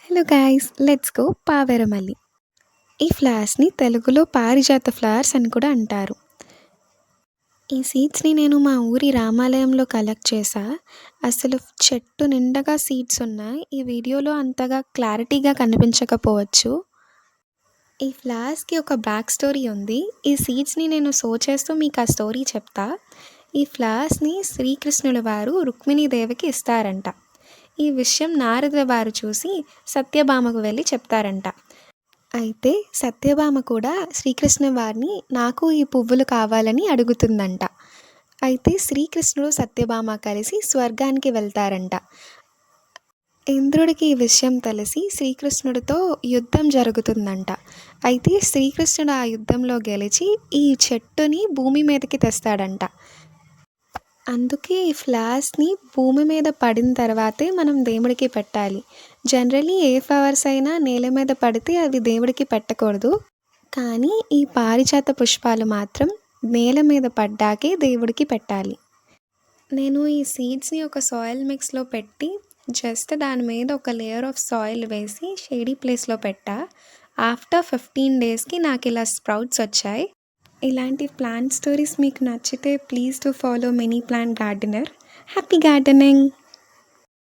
Hello guys, let's go పావేరమల్లి. ఈ ఫ్లవర్స్‌ని తెలుగులో పారిజాత ఫ్లవర్స్ అని కూడా అంటారు. ఈ సీడ్స్‌ని నేను మా ఊరి రామాలయంలో కలెక్ట్ చేశా. అసలు చెట్టు నిండగా సీడ్స్ ఉన్నాయి. ఈ వీడియోలో అంతగా క్లారిటీగా కనిపించకపోవచ్చు. ఈ ఫ్లవర్స్‌కి ఒక బ్యాక్ స్టోరీ ఉంది. ఈ సీడ్స్‌ని నేను చేస్తూ మీకు ఆ స్టోరీ చెప్తా. ఈ ఫ్లవర్స్‌ని శ్రీకృష్ణుల వారు రుక్మిణీదేవికి ఇస్తారంట. ఈ విషయం నారదుల వారు చూసి సత్యభామకు వెళ్ళి చెప్తారంట. అయితే సత్యభామ కూడా శ్రీకృష్ణ వారిని నాకు ఈ పువ్వులు కావాలని అడుగుతుందంట. అయితే శ్రీకృష్ణుడు సత్యభామ కలిసి స్వర్గానికి వెళ్తారంట. ఇంద్రుడికి ఈ విషయం తెలిసి శ్రీకృష్ణుడితో యుద్ధం జరుగుతుందంట. అయితే శ్రీకృష్ణుడు ఆ యుద్ధంలో గెలిచి ఈ చెట్టుని భూమి మీదకి తెస్తాడంట. అందుకే ఈ ఫ్లవర్స్‌ని భూమి మీద పడిన తర్వాతే మనం దేవుడికి పెట్టాలి. జనరల్లీ ఏ ఫ్లవర్స్ అయినా నేల మీద పడితే అవి దేవుడికి పెట్టకూడదు. కానీ ఈ పారిజాత పుష్పాలు మాత్రం నేల మీద పడ్డాకే దేవుడికి పెట్టాలి. నేను ఈ సీడ్స్‌ని ఒక సాయిల్ మిక్స్‌లో పెట్టి జస్ట్ దాని మీద ఒక లేయర్ ఆఫ్ సాయిల్ వేసి షేడీ ప్లేస్‌లో పెట్టా. ఆఫ్టర్ 15 డేస్‌కి నాకిలా స్ప్రౌట్స్ వచ్చాయి. ఇలాంటి ప్లాంట్ స్టోరీస్ మీకు నచ్చితే please do follow mini plant gardener. Happy gardening!